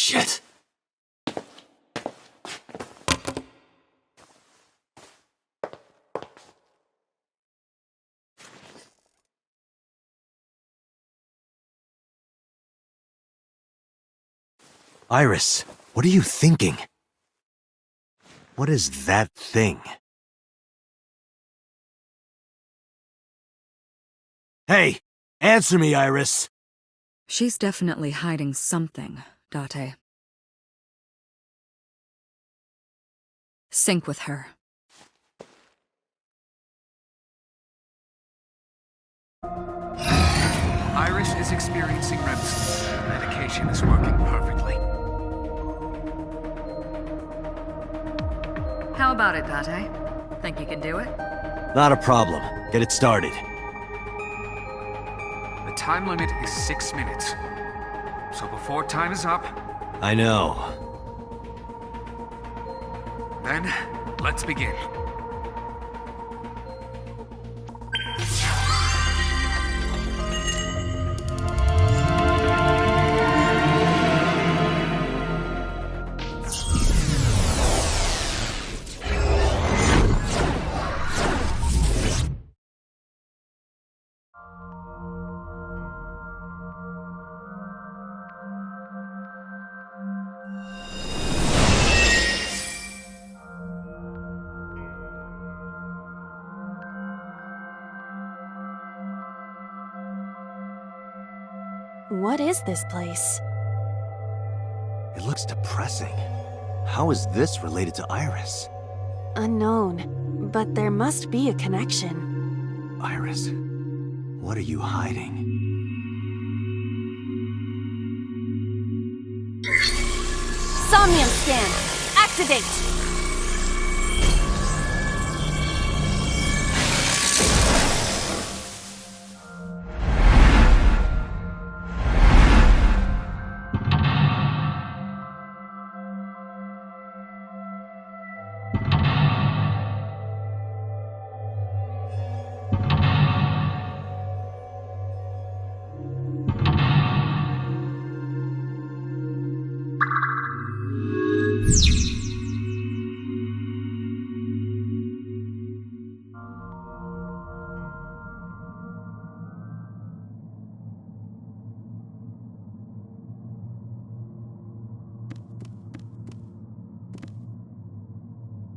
Shit! Iris, what are you thinking? What is that thing? Hey! Answer me, Iris! She's definitely hiding something, Date. Sync with her. Iris is experiencing REM sleep. The medication is working perfectly. How about it, Date? Think you can do it? Not a problem. Get it started. The time limit is 6 minutes. So before time is up, I know. then let's begin. What is this place? It looks depressing. How is this related to Iris? Unknown, but there must be a connection. Iris, what are you hiding? Somnium scan! Activate!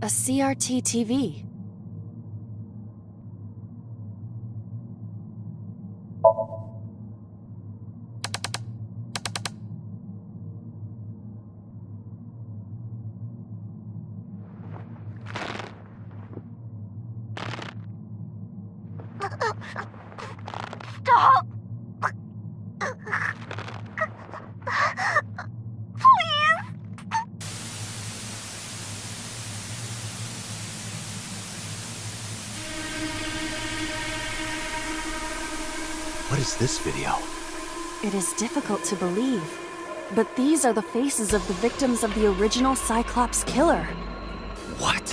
A CRT TV. Stop! Please! What is this video? It is difficult to believe, but these are the faces of the victims of the original Cyclops killer. What?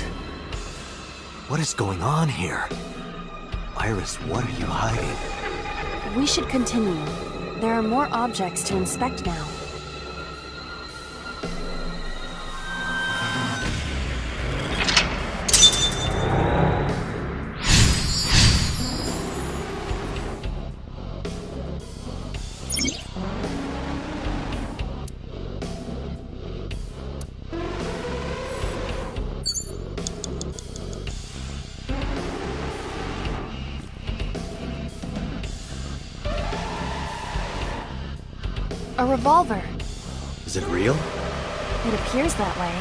What is going on here? Iris, what are you hiding? We should continue. There are more objects to inspect now. A revolver. Is it real? It appears that way.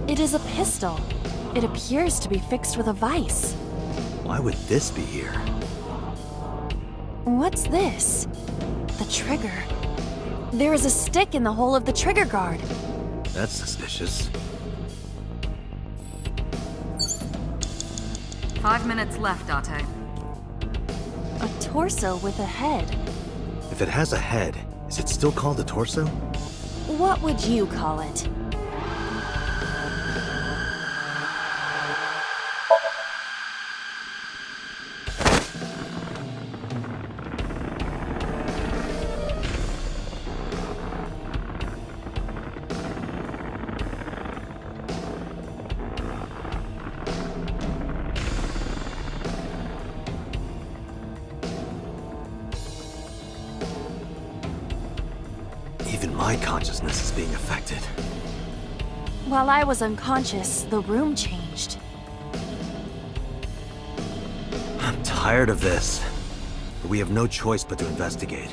It is a pistol. It appears to be fixed with a vise. Why would this be here? What's this? The trigger. There is a stick in the hole of the trigger guard. That's suspicious. 5 minutes left, Date. A torso with a head. If it has a head, is it still called a torso? What would you call it? my consciousness is being affected. While I was unconscious, the room changed. I'm tired of this. But we have no choice but to investigate.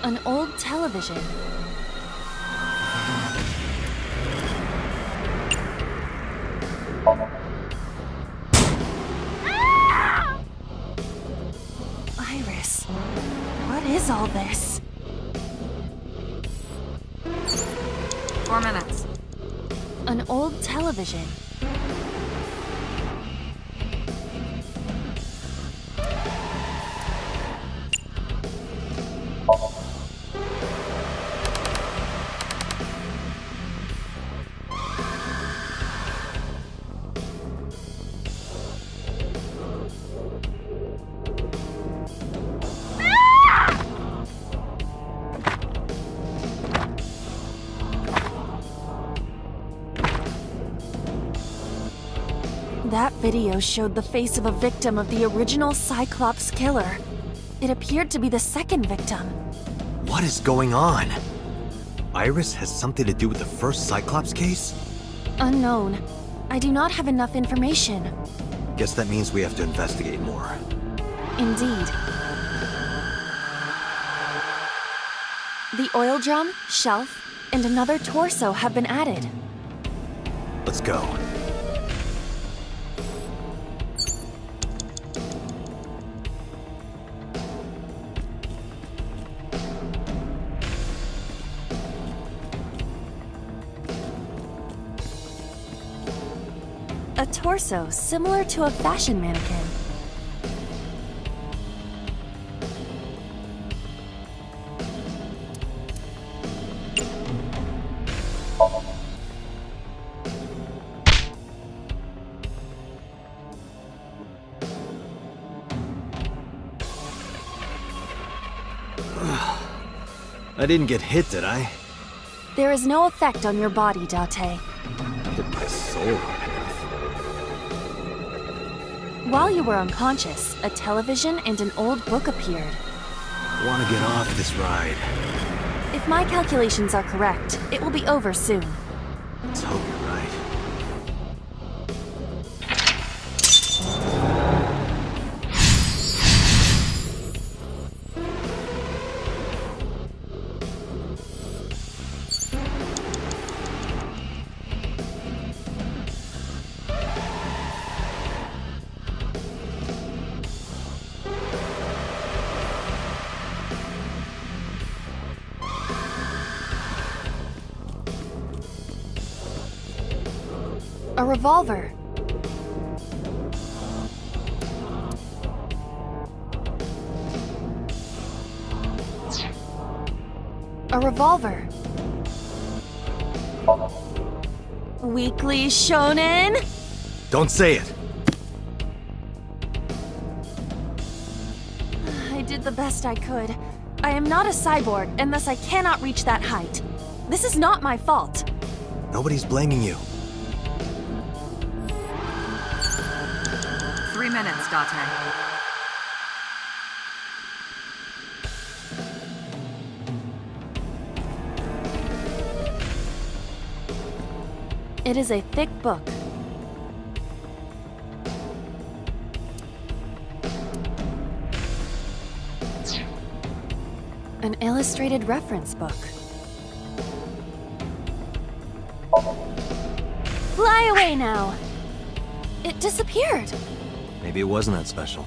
An old television. Iris, what is all this? 4 minutes. An old television. That video showed the face of a victim of the original Cyclops killer. It appeared to be the second victim. What is going on? Iris has something to do with the first Cyclops case? Unknown. I do not have enough information. Guess that means we have to investigate more. Indeed. The oil drum, shelf, and another torso have been added. Let's go. A torso similar to a fashion mannequin. I didn't get hit, did I? There is no effect on your body, Date. Hit my soul hard enough. While you were unconscious, a television and an old book appeared. I want to get off this ride. If my calculations are correct, it will be over soon. Let's hope you're right. A revolver. A revolver. Weekly Shonen? Don't say it! I did the best I could. I am not a cyborg, and thus I cannot reach that height. This is not my fault. Nobody's blaming you. 3 minutes, Date. It is a thick book. An illustrated reference book. Fly away now! It disappeared. Maybe it wasn't that special.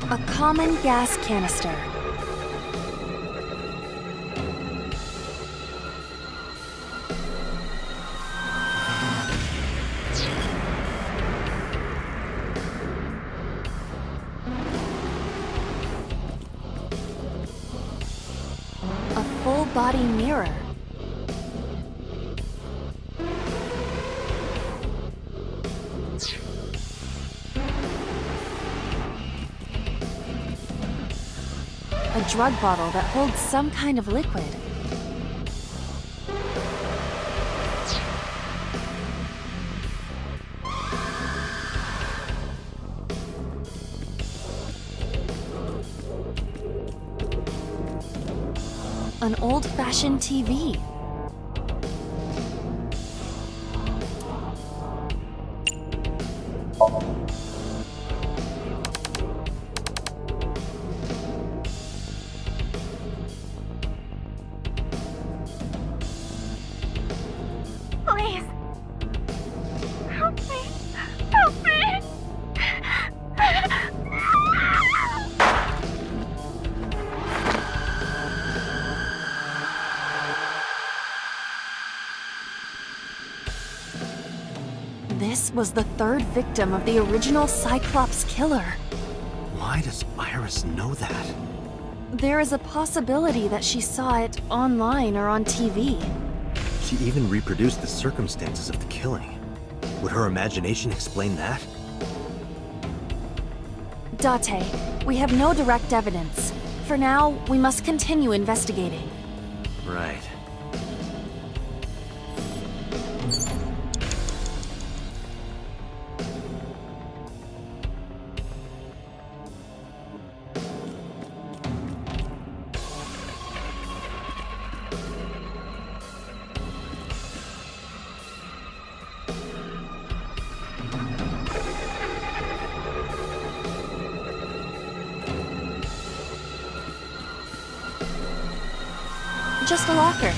A common gas canister. body mirror. A drug bottle that holds some kind of liquid. An old-fashioned TV. Please. Help me. Help me. This was the third victim of the original Cyclops killer. Why does Iris know that? There is a possibility that she saw it online or on TV. She even reproduced the circumstances of the killing. Would her imagination explain that? Date, we have no direct evidence. For now, we must continue investigating. Right. Just a locker.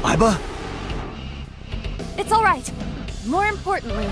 Iba? It's all right. More importantly,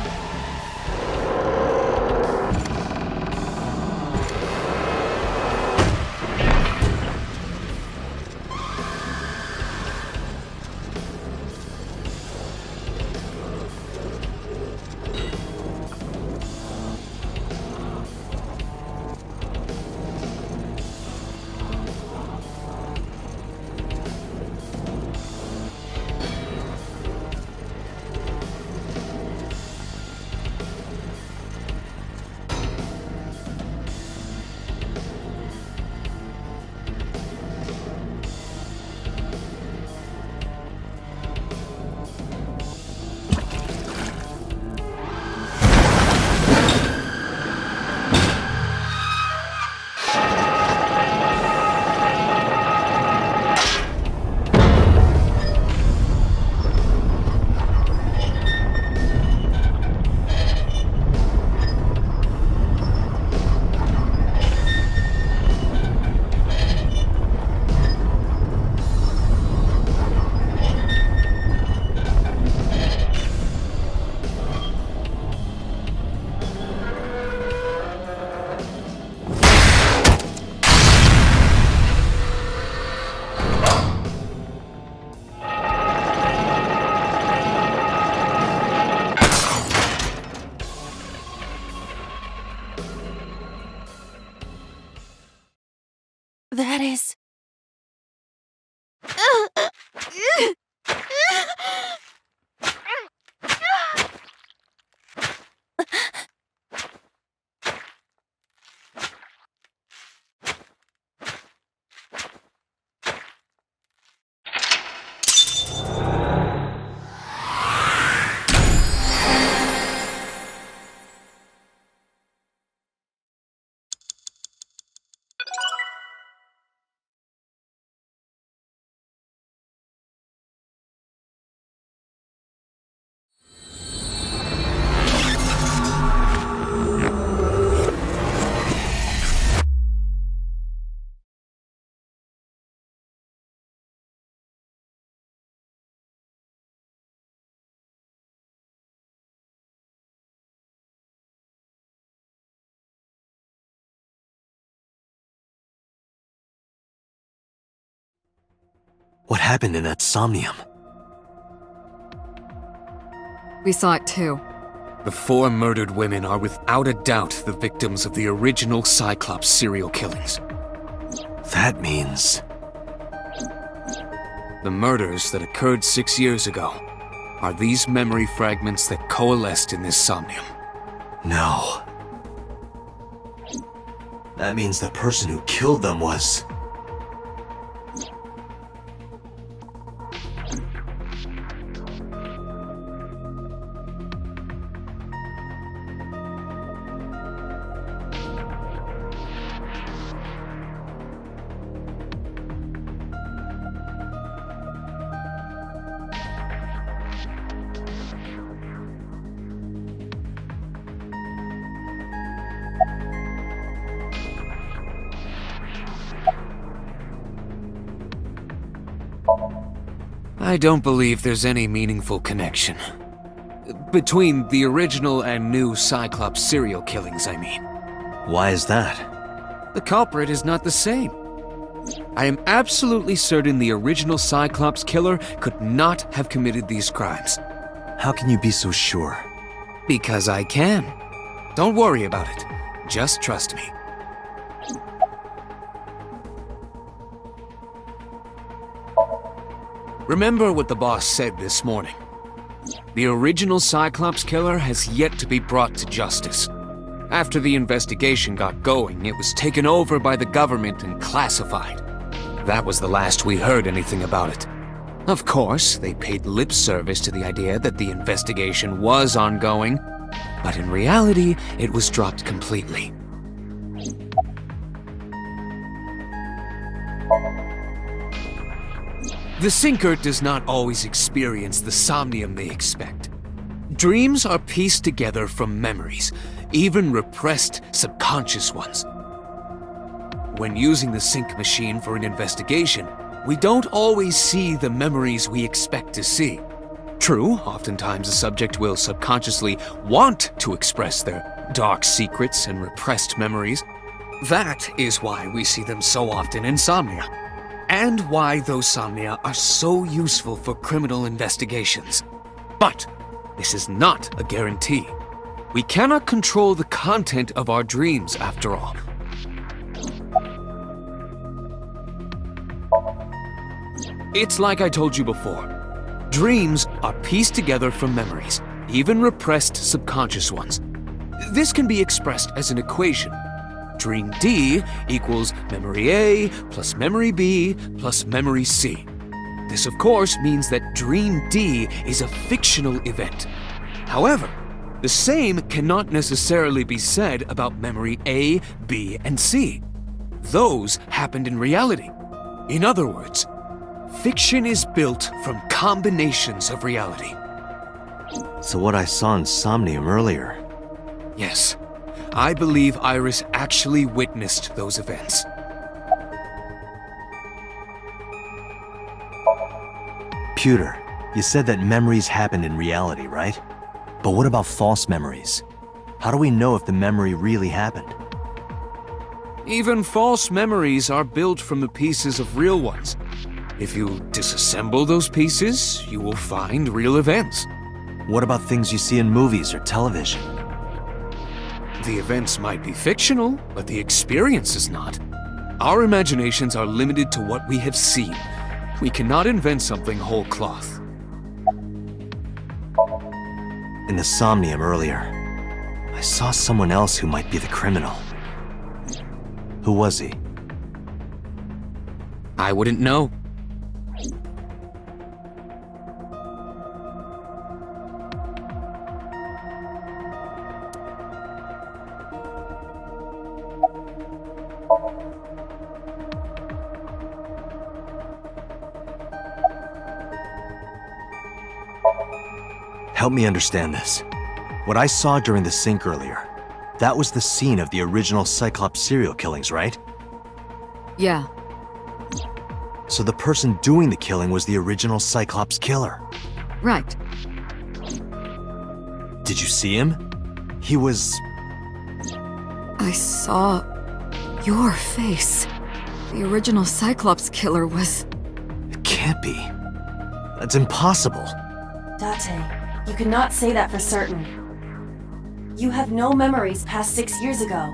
that is... What happened in that Somnium? We saw it too. The 4 murdered women are without a doubt the victims of the original Cyclops serial killings. That means... The murders that occurred 6 years ago are these memory fragments that coalesced in this Somnium. No. That means the person who killed them was... I don't believe there's any meaningful connection. Between the original and new Cyclops serial killings, I mean. Why is that? The culprit is not the same. I am absolutely certain the original Cyclops killer could not have committed these crimes. How can you be so sure? Because I can. Don't worry about it. Just trust me. Remember what the boss said this morning. The original Cyclops killer has yet to be brought to justice. After the investigation got going, it was taken over by the government and classified. That was the last we heard anything about it. Of course, they paid lip service to the idea that the investigation was ongoing, but in reality, it was dropped completely. The Sinker does not always experience the somnium they expect. Dreams are pieced together from memories, even repressed subconscious ones. When using the sync machine for an investigation, we don't always see the memories we expect to see. True, oftentimes a subject will subconsciously want to express their dark secrets and repressed memories. That is why we see them so often in Somnia, and why those Somnia are so useful for criminal investigations. But this is not a guarantee. We cannot control the content of our dreams, after all. It's like I told you before. Dreams are pieced together from memories, even repressed subconscious ones. This can be expressed as an equation. Dream D equals memory A plus memory B plus memory C. This, of course, means that Dream D is a fictional event. However, the same cannot necessarily be said about memory A, B, and C. Those happened in reality. In other words, fiction is built from combinations of reality. So what I saw in Somnium earlier... Yes, I believe Iris actually witnessed those events. Pewter, you said that memories happened in reality, right? But what about false memories? How do we know if the memory really happened? Even false memories are built from the pieces of real ones. If you disassemble those pieces, you will find real events. What about things you see in movies or television? The events might be fictional, but the experience is not. Our imaginations are limited to what we have seen. We cannot invent something whole cloth. In the Somnium earlier, I saw someone else who might be the criminal. Who was he? I wouldn't know. Help me understand this. What I saw during the sync earlier, that was the scene of the original Cyclops serial killings, right? Yeah. So the person doing the killing was the original Cyclops killer. Right. Did you see him? He was... I saw your face. The original Cyclops killer was... It can't be. That's impossible. Date, you cannot say that for certain. You have no memories past 6 years ago.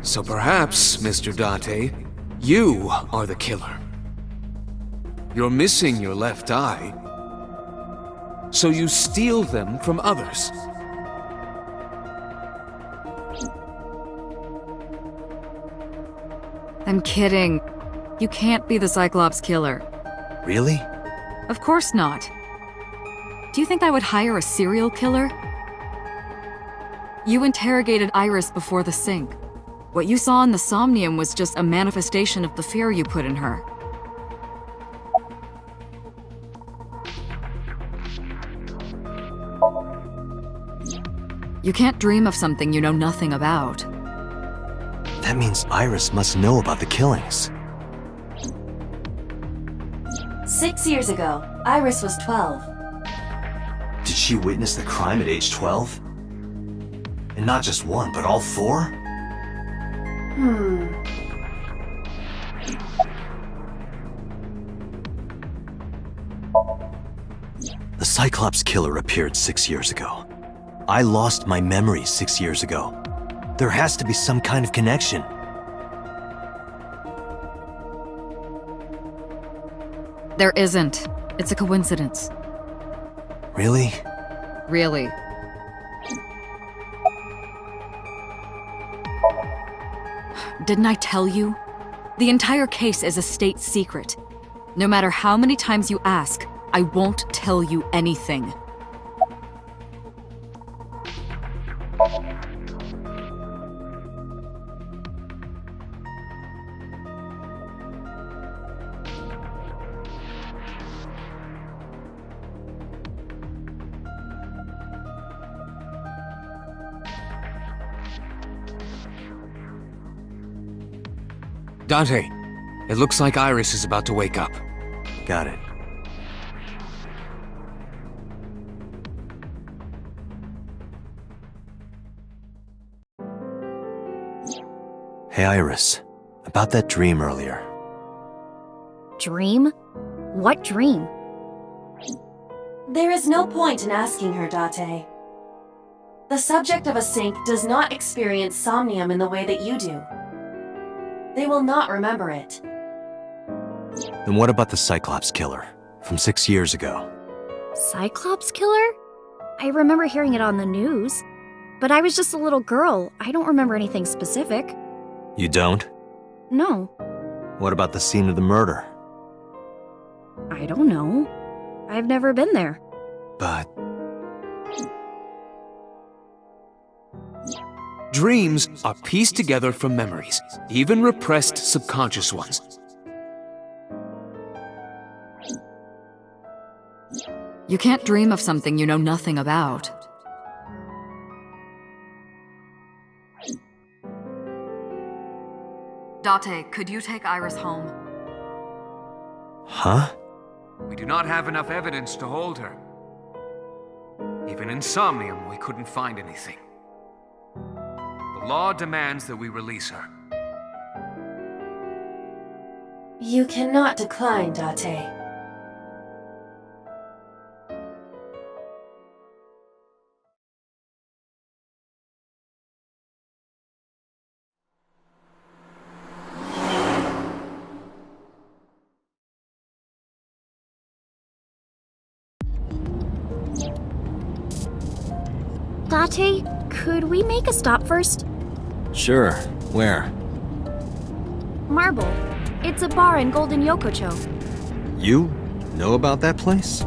So perhaps, Mr. Date, you are the killer. You're missing your left eye, so you steal them from others. I'm kidding. You can't be the Cyclops killer. Really? Of course not. Do you think I would hire a serial killer? You interrogated Iris before the sync. What you saw in the Somnium was just a manifestation of the fear you put in her. You can't dream of something you know nothing about. That means Iris must know about the killings. 6 years ago, Iris was 12. Did she witness the crime at age 12? And not just one, but all four? The Cyclops killer appeared 6 years ago. I lost my memory 6 years ago. There has to be some kind of connection. There isn't. It's a coincidence. Really? Really. Didn't I tell you? The entire case is a state secret. No matter how many times you ask, I won't tell you anything. Date, it looks like Iris is about to wake up. Got it. Hey, Iris. About that dream earlier. Dream? What dream? There is no point in asking her, Date. The subject of a sync does not experience somnium in the way that you do. They will not remember it. Then what about the Cyclops killer from 6 years ago? Cyclops killer? I remember hearing it on the news. But I was just a little girl. I don't remember anything specific. You don't? No, What about the scene of the murder? I don't know. I've never been there. But Dreams are pieced together from memories, even repressed subconscious ones. You can't dream of something you know nothing about. Date, could you take Iris home? huh? We do not have enough evidence to hold her. Even in Somnium, we couldn't find anything. The law demands that we release her. You cannot decline, Date. Date, could we make a stop first? Sure. Where? Marble. It's a bar in Golden Yokocho. You know about that place?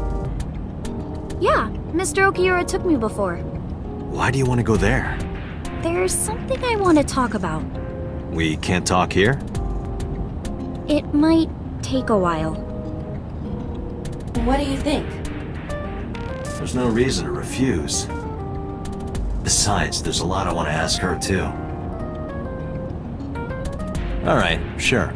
Yeah, Mr. Okiura took me before. Why do you want to go there? There's something I want to talk about. We can't talk here? It might take a while. What do you think? There's no reason to refuse. Besides, there's a lot I want to ask her, too. All right, sure.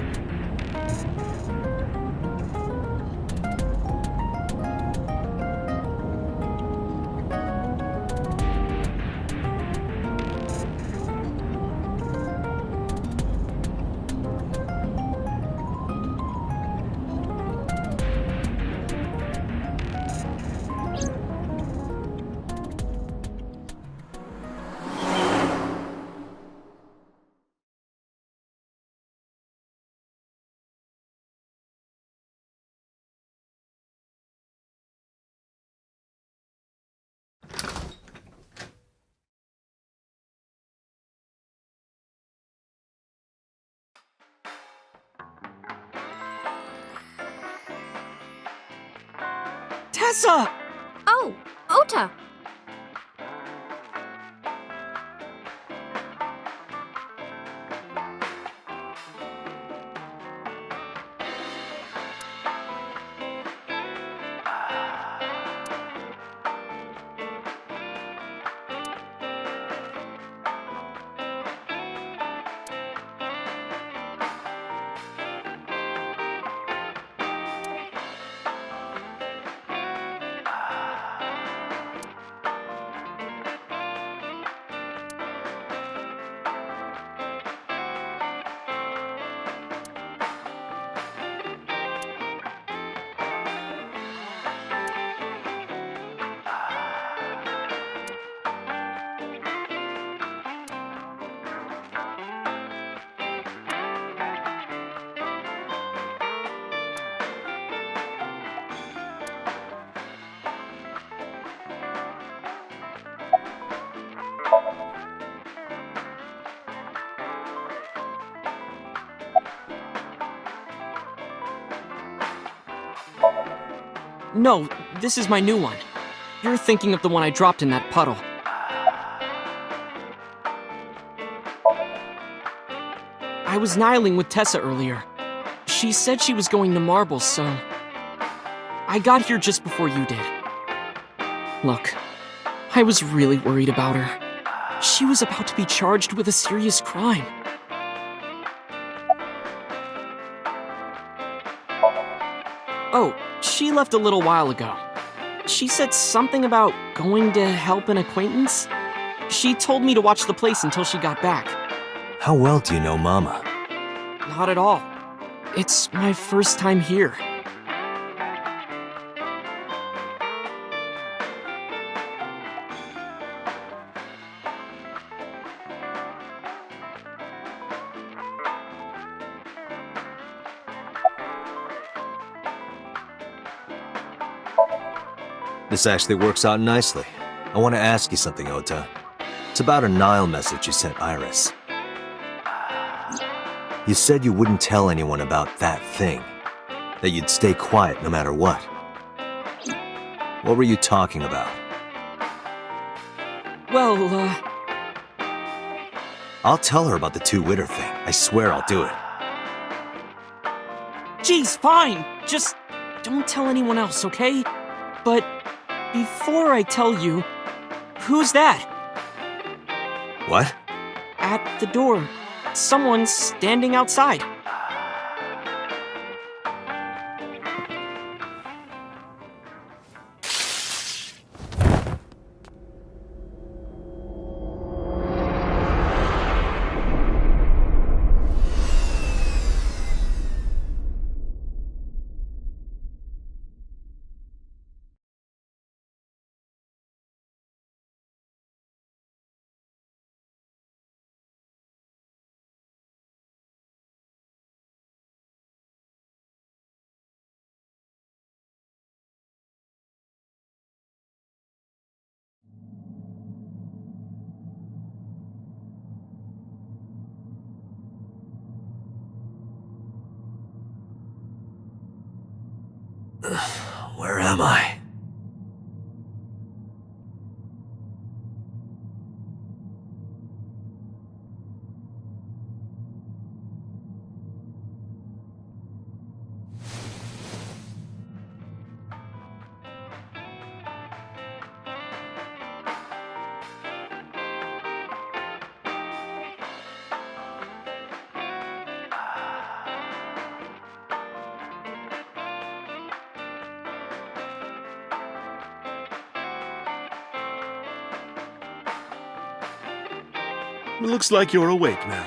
Tessa! Oh, Ota! No, this is my new one. You're thinking of the one I dropped in that puddle. I was nihiling with Tessa earlier. She said she was going to Marbles, so... I got here just before you did. Look, I was really worried about her. She was about to be charged with a serious crime. Oh, she left a little while ago. She said something about going to help an acquaintance. She told me to watch the place until she got back. How well do you know Mama? Not at all. It's my first time here. This actually works out nicely. I want to ask you something, Ota. It's about a Nile message you sent Iris. You said you wouldn't tell anyone about that thing. That you'd stay quiet no matter what. What were you talking about? Well, I'll tell her about the two-witter thing. I swear I'll do it. geez, fine. Just don't tell anyone else, okay? But before I tell you, who's that? What? At the door. Someone's standing outside. Where am I? It looks like you're awake now.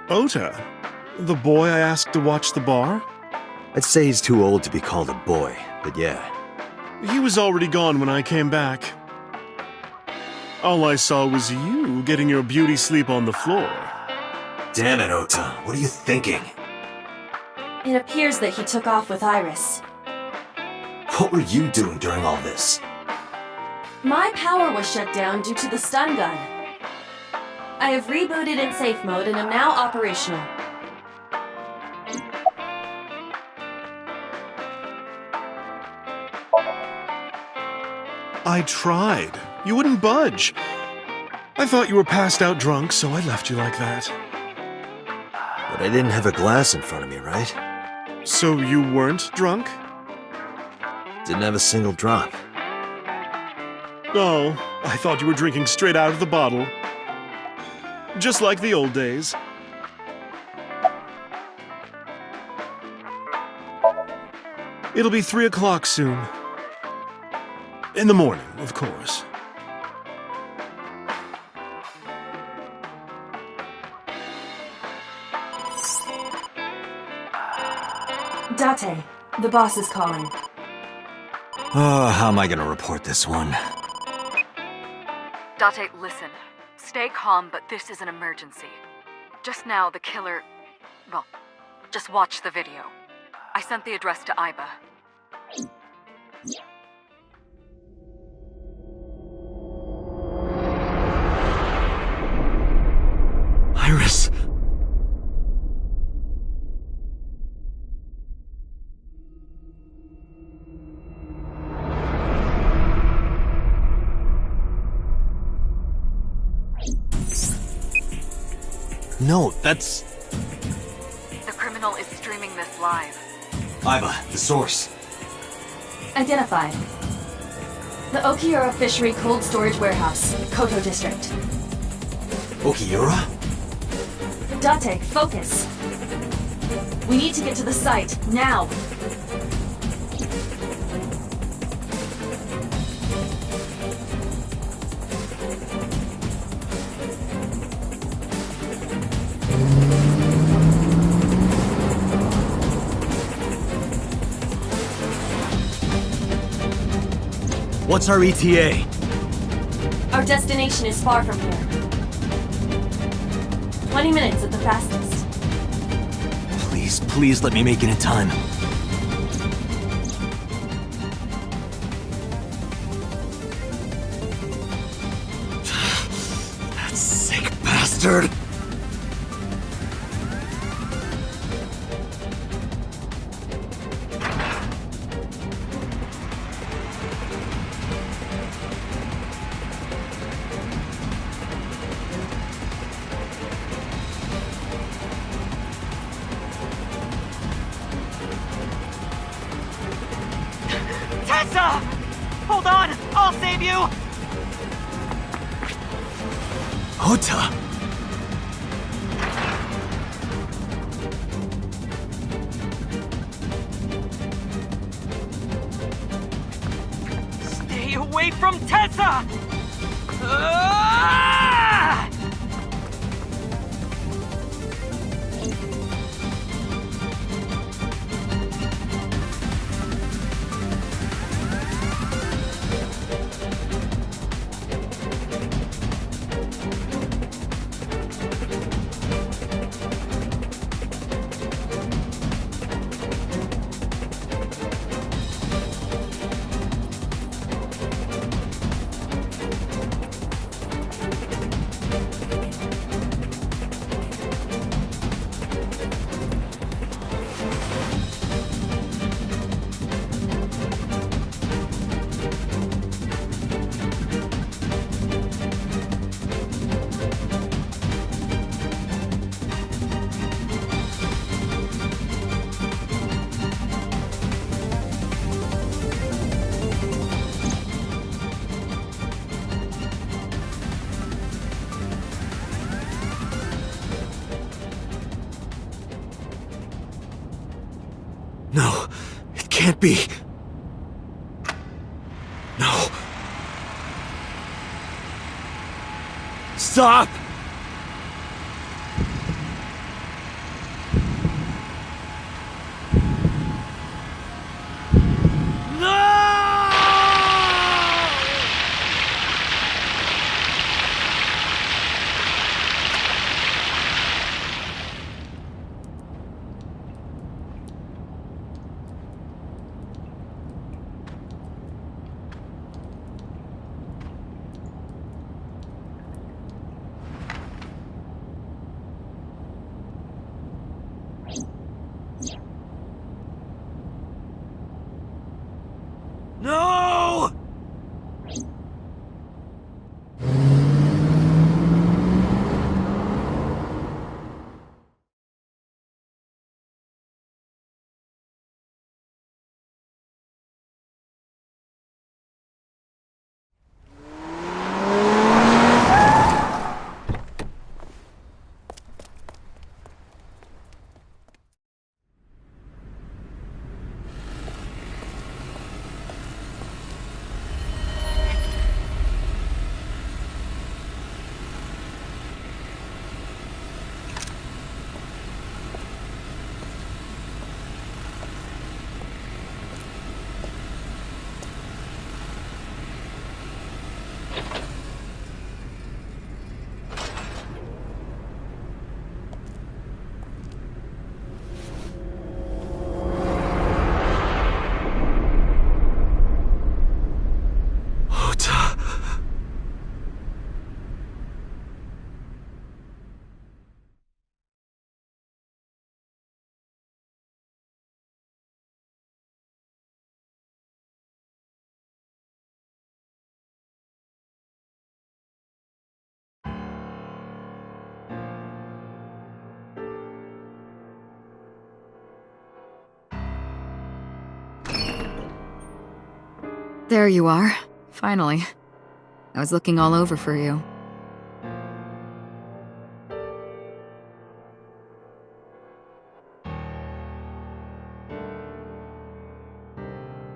Ota, the boy I asked to watch the bar? I'd say he's too old to be called a boy, but yeah. He was already gone when I came back. All I saw was you getting your beauty sleep on the floor. Damn it, Ota. What are you thinking? It appears that he took off with Iris. What were you doing during all this? My power was shut down due to the stun gun. I have rebooted in safe mode and am now operational. I tried. You wouldn't budge. I thought you were passed out drunk, so I left you like that. But I didn't have a glass in front of me, right? So you weren't drunk? Didn't have a single drop. Oh, I thought you were drinking straight out of the bottle. Just like the old days. It'll be 3 o'clock soon. In the morning, of course. Date, the boss is calling. Oh, how am I gonna report this one? Date, listen. Stay calm, but this is an emergency. Just now, the killer... Well, just watch the video. I sent the address to Iba. Iris! No, that's... The criminal is streaming this live. Iba, the source. Identified. The Okiura Fishery Cold Storage Warehouse, Koto District. Okiura? Date, focus. We need to get to the site, now. What's our ETA? Our destination is far from here. 20 minutes at the fastest. Please, please let me make it in time. That sick bastard! Tessa! Hold on! I'll save you! Ota! Stay away from Tessa! Ah! No, it can't be. No. Stop! There you are. Finally. I was looking all over for you.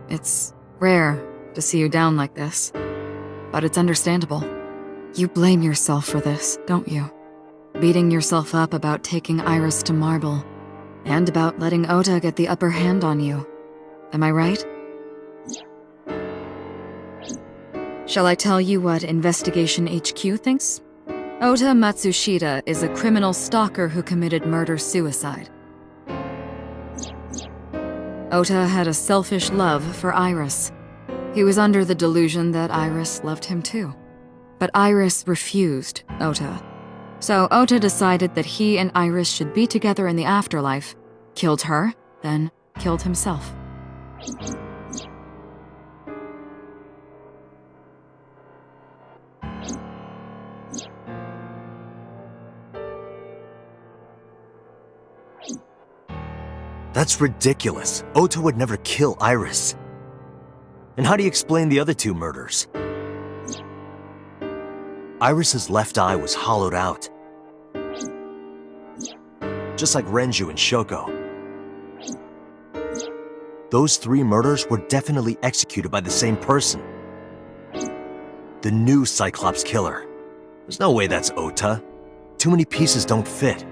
It's rare to see you down like this, but it's understandable. You blame yourself for this, don't you? Beating yourself up about taking Iris to Marble, and about letting Ota get the upper hand on you. Am I right? Shall I tell you what Investigation HQ thinks? Ota Matsushita is a criminal stalker who committed murder-suicide. Ota had a selfish love for Iris. He was under the delusion that Iris loved him too. But Iris refused Ota. So Ota decided that he and Iris should be together in the afterlife, killed her, then killed himself. That's ridiculous. Ota would never kill Iris. And how do you explain the other two murders? Iris's left eye was hollowed out. Just like Renju and Shoko. Those three murders were definitely executed by the same person. The new Cyclops killer. There's no way that's Ota. Too many pieces don't fit.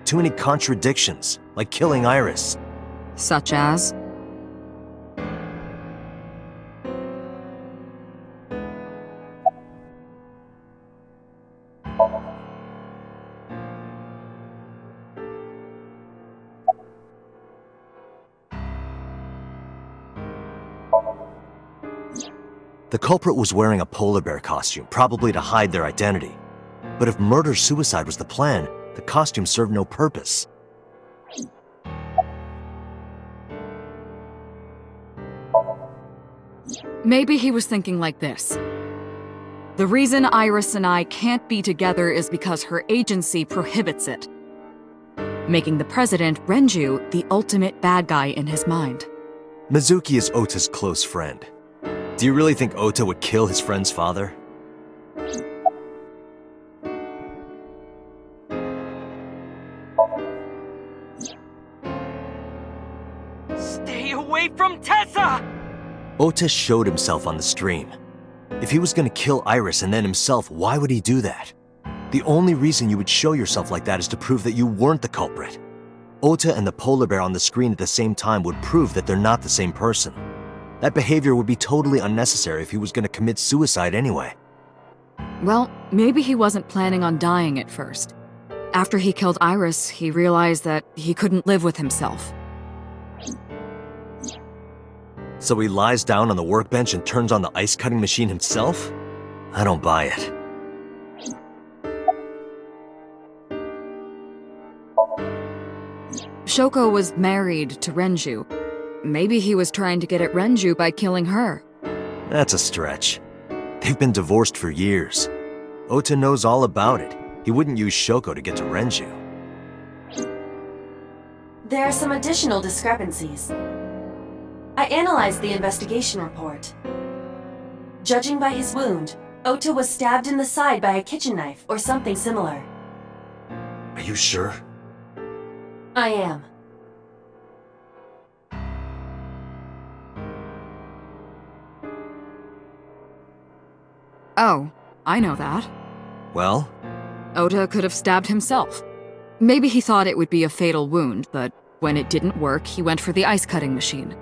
Too many contradictions, like killing Iris. Such as? The culprit was wearing a polar bear costume, probably to hide their identity. But if murder-suicide was the plan, the costume served no purpose. Maybe he was thinking like this. The reason Iris and I can't be together is because her agency prohibits it, making the president, Renju, the ultimate bad guy in his mind. Mizuki is Ota's close friend. Do you really think Ota would kill his friend's father? Stay away from Tessa! Ota showed himself on the stream. If he was gonna kill Iris and then himself, why would he do that? The only reason you would show yourself like that is to prove that you weren't the culprit. Ota and the polar bear on the screen at the same time would prove that they're not the same person. That behavior would be totally unnecessary if he was gonna commit suicide anyway. Well, maybe he wasn't planning on dying at first. After he killed Iris, he realized that he couldn't live with himself. So he lies down on the workbench and turns on the ice cutting machine himself? I don't buy it. Shoko was married to Renju. Maybe he was trying to get at Renju by killing her. That's a stretch. They've been divorced for years. Ota knows all about it. He wouldn't use Shoko to get to Renju. There are some additional discrepancies. I analyzed the investigation report. Judging by his wound, Ota was stabbed in the side by a kitchen knife or something similar. Are you sure? I am. Oh, I know that. Well? Ota could have stabbed himself. Maybe he thought it would be a fatal wound, but when it didn't work, he went for the ice cutting machine.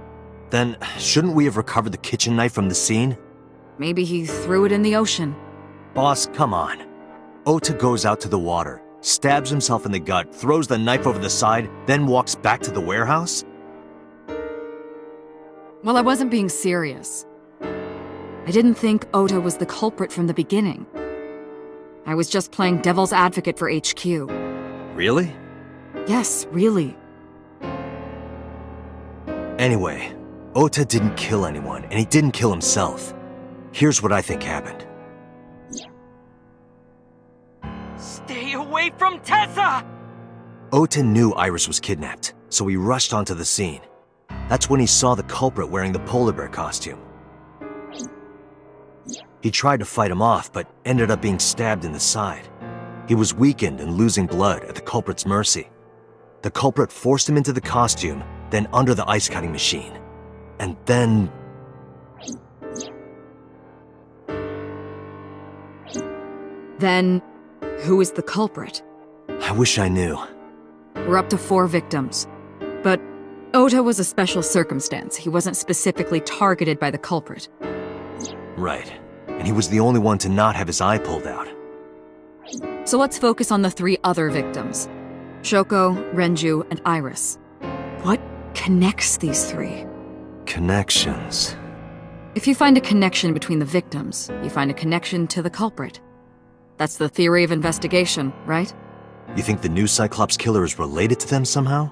Then, shouldn't we have recovered the kitchen knife from the scene? Maybe he threw it in the ocean. Boss, come on. Ota goes out to the water, stabs himself in the gut, throws the knife over the side, then walks back to the warehouse? Well, I wasn't being serious. I didn't think Ota was the culprit from the beginning. I was just playing devil's advocate for HQ. Really? Yes, really. Anyway, Ota didn't kill anyone, and he didn't kill himself. Here's what I think happened. Stay away from Tessa! Ota knew Iris was kidnapped, so he rushed onto the scene. That's when he saw the culprit wearing the polar bear costume. He tried to fight him off, but ended up being stabbed in the side. He was weakened and losing blood at the culprit's mercy. The culprit forced him into the costume, then under the ice-cutting machine. And then... Then, who is the culprit? I wish I knew. We're up to 4 victims. But Ota was a special circumstance. He wasn't specifically targeted by the culprit. Right. And he was the only one to not have his eye pulled out. So let's focus on the 3 other victims. Shoko, Renju, and Iris. What connects these 3? Connections. If you find a connection between the victims, you find a connection to the culprit. That's the theory of investigation, right? You think the new Cyclops killer is related to them somehow?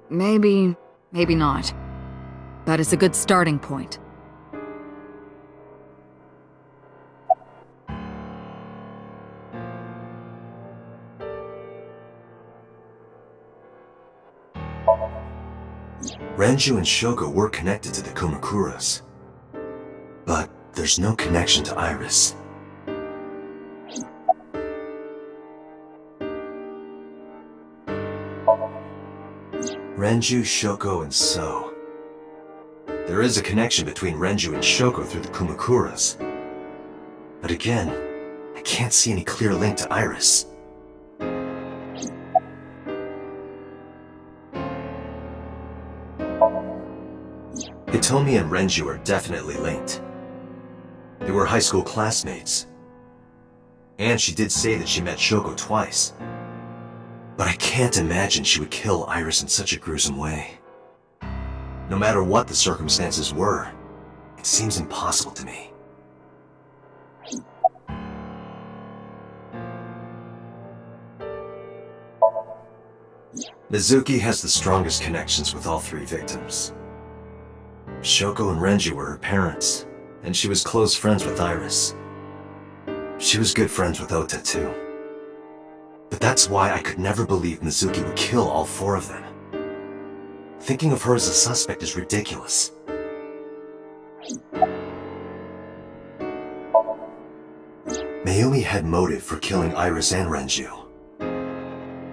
Maybe, maybe not. But it's a good starting point. Renju and Shoko were connected to the Kumakuras. But there's no connection to Iris. Renju, Shoko, and So. There is a connection between Renju and Shoko through the Kumakuras. But again, I can't see any clear link to Iris. Hitomi and Renju are definitely linked. They were high school classmates. And she did say that she met Shoko twice. But I can't imagine she would kill Iris in such a gruesome way. No matter what the circumstances were, it seems impossible to me. Mizuki has the strongest connections with all 3 victims. Shoko and Renju were her parents, and she was close friends with Iris. She was good friends with Ota too. But that's why I could never believe Mizuki would kill all 4 of them. Thinking of her as a suspect is ridiculous. Mayumi had motive for killing Iris and Renju.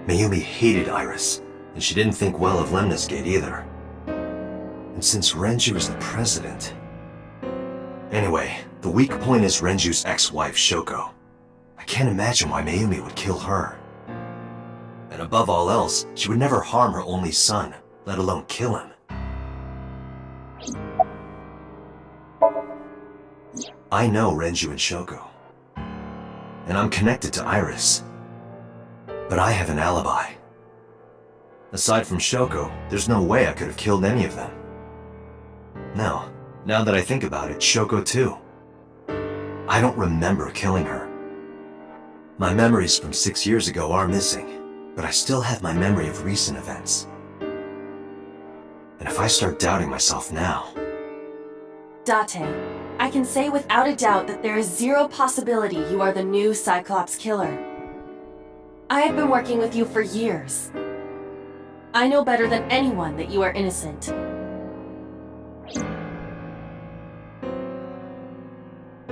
Mayumi hated Iris, and she didn't think well of Lemnis Gate either. And since Renju is the president... Anyway, the weak point is Renju's ex-wife, Shoko. I can't imagine why Mayumi would kill her. And above all else, she would never harm her only son, let alone kill him. I know Renju and Shoko. And I'm connected to Iris. But I have an alibi. Aside from Shoko, there's no way I could have killed any of them. No, now that I think about it, Shoko too. I don't remember killing her. My memories from 6 years ago are missing, but I still have my memory of recent events. And if I start doubting myself now... Date, I can say without a doubt that there is zero possibility you are the new Cyclops killer. I have been working with you for years. I know better than anyone that you are innocent.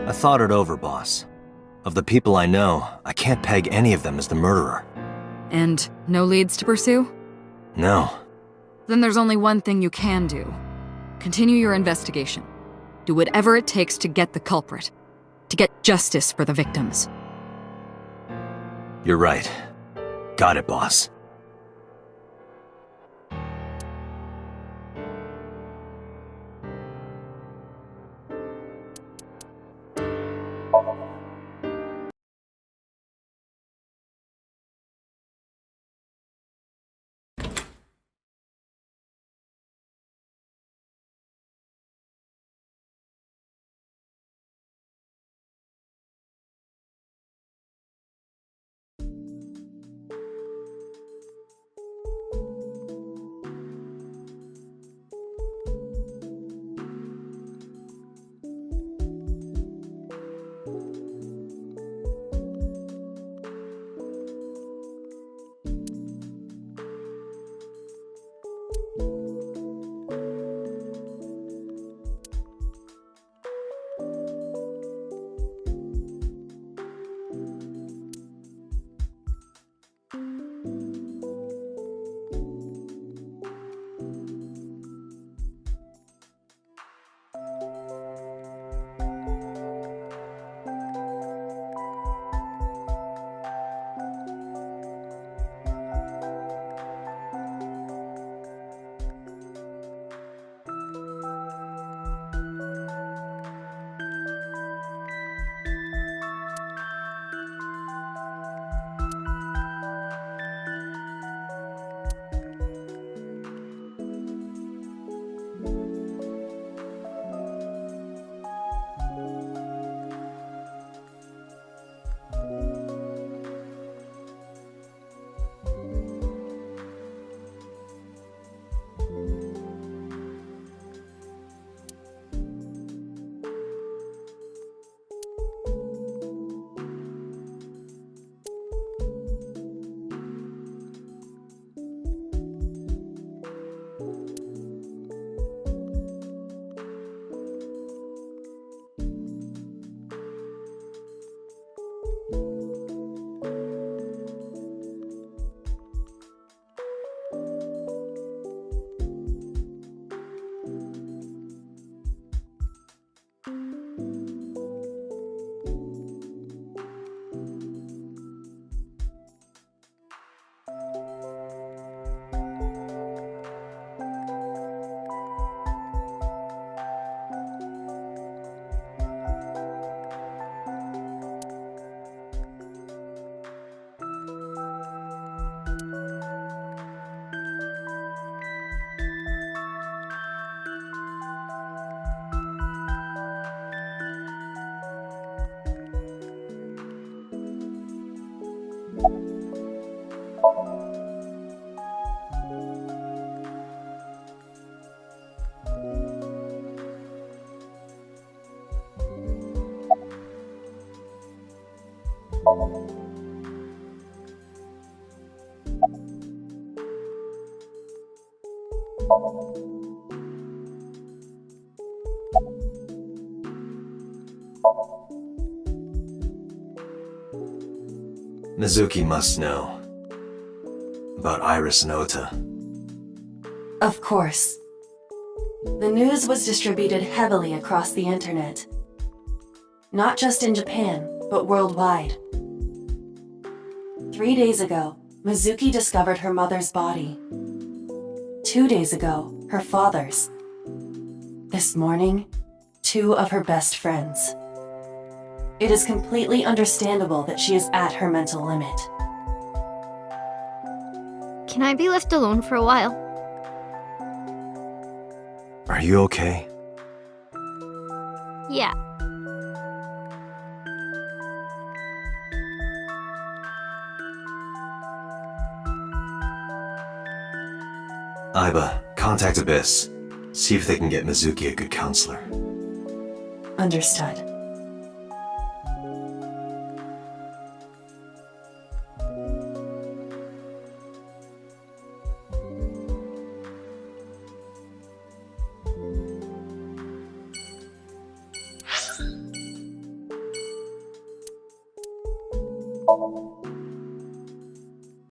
I thought it over, boss. Of the people I know, I can't peg any of them as the murderer. And no leads to pursue? No. Then there's only one thing you can do. Continue your investigation. Do whatever it takes to get the culprit. To get justice for the victims. You're right. Got it, boss. Mizuki must know. About Iris and Ota. Of course. The news was distributed heavily across the internet. Not just in Japan, but worldwide. 3 days ago, Mizuki discovered her mother's body. 2 days ago, her father's. This morning, 2 of her best friends. It is completely understandable that she is at her mental limit. Can I be left alone for a while? Are you okay? Yeah. Aiba, contact Abyss. See if they can get Mizuki a good counselor. Understood.